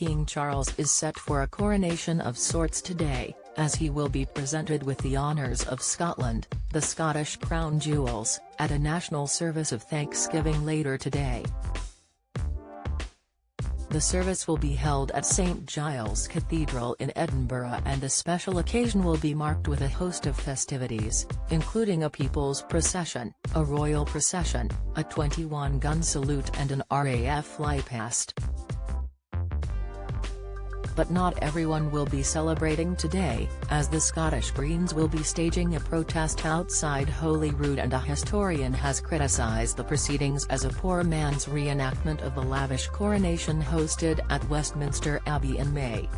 King Charles is set for a coronation of sorts today, as he will be presented with the honours of Scotland, the Scottish crown jewels, at a national service of thanksgiving later today. The service will be held at St Giles Cathedral in Edinburgh, and the special occasion will be marked with a host of festivities, including a people's procession, a royal procession, a 21-gun salute and an RAF flypast. But not everyone will be celebrating today, as the Scottish Greens will be staging a protest outside Holyrood, and a historian has criticised the proceedings as a poor man's reenactment of the lavish coronation hosted at Westminster Abbey in May.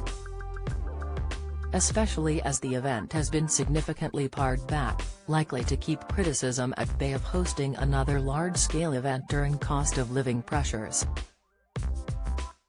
Especially as the event has been significantly pared back, likely to keep criticism at bay of hosting another large-scale event during cost-of-living pressures.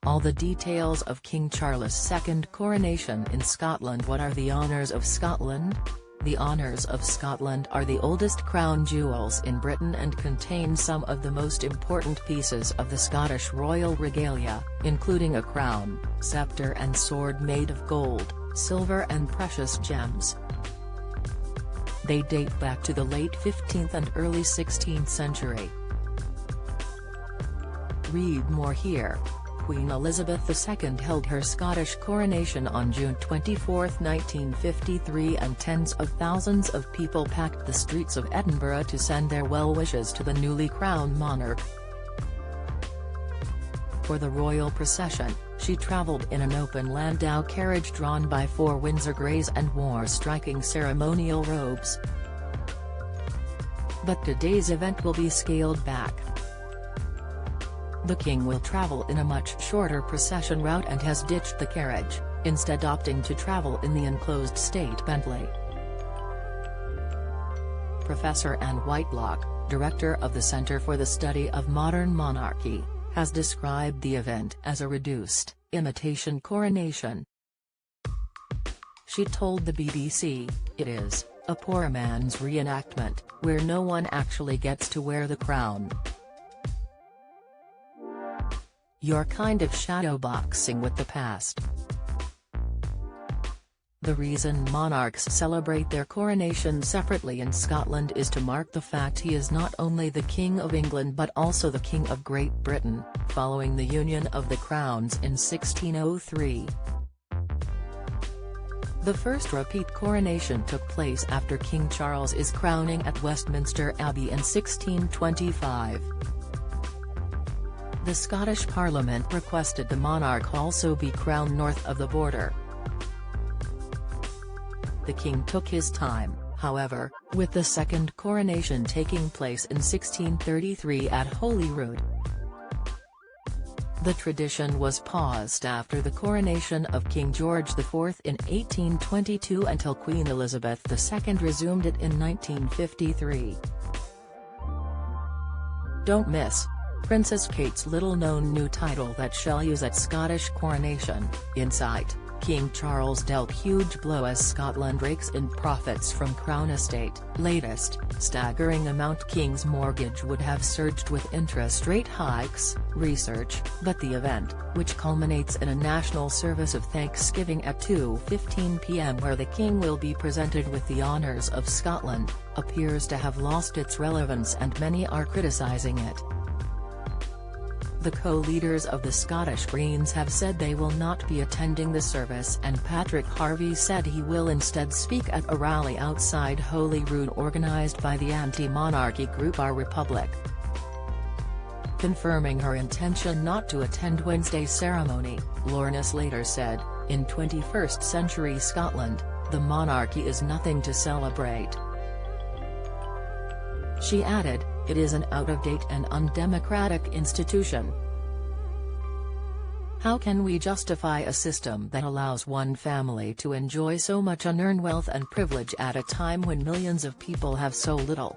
All the details of King Charles II's coronation in Scotland. What are the honours of Scotland? The honours of Scotland are the oldest crown jewels in Britain and contain some of the most important pieces of the Scottish royal regalia, including a crown, sceptre and sword made of gold, silver and precious gems. They date back to the late 15th and early 16th century. Read more here. Queen Elizabeth II held her Scottish coronation on June 24, 1953, and tens of thousands of people packed the streets of Edinburgh to send their well wishes to the newly crowned monarch. For the royal procession, she travelled in an open landau carriage drawn by 4 Windsor Greys and wore striking ceremonial robes. But today's event will be scaled back. The king will travel in a much shorter procession route and has ditched the carriage, instead opting to travel in the enclosed state Bentley. Professor Anne Whitelock, director of the Centre for the Study of Modern Monarchy, has described the event as a reduced, imitation coronation. She told the BBC, "It is a poor man's reenactment, where no one actually gets to wear the crown. You're kind of shadowboxing with the past." The reason monarchs celebrate their coronation separately in Scotland is to mark the fact he is not only the King of England but also the King of Great Britain, following the union of the crowns in 1603. The first repeat coronation took place after King Charles's crowning at Westminster Abbey in 1625. The Scottish Parliament requested the monarch also be crowned north of the border. The king took his time, however, with the second coronation taking place in 1633 at Holyrood. The tradition was paused after the coronation of King George IV in 1822 until Queen Elizabeth II resumed it in 1953. Don't miss Princess Kate's little-known new title that she'll use at Scottish coronation. Insight: King Charles dealt huge blow as Scotland rakes in profits from Crown Estate. Latest, staggering amount: King's mortgage would have surged with interest rate hikes. Research, but the event, which culminates in a national service of thanksgiving at 2:15 p.m. where the King will be presented with the honours of Scotland, appears to have lost its relevance and many are criticising it. The co-leaders of the Scottish Greens have said they will not be attending the service, and Patrick Harvey said he will instead speak at a rally outside Holyrood organised by the anti-monarchy group Our Republic. Confirming her intention not to attend Wednesday's ceremony, Lorna Slater said, "In 21st century Scotland, the monarchy is nothing to celebrate." She added, "It is an out-of-date and undemocratic institution. How can we justify a system that allows one family to enjoy so much unearned wealth and privilege at a time when millions of people have so little?"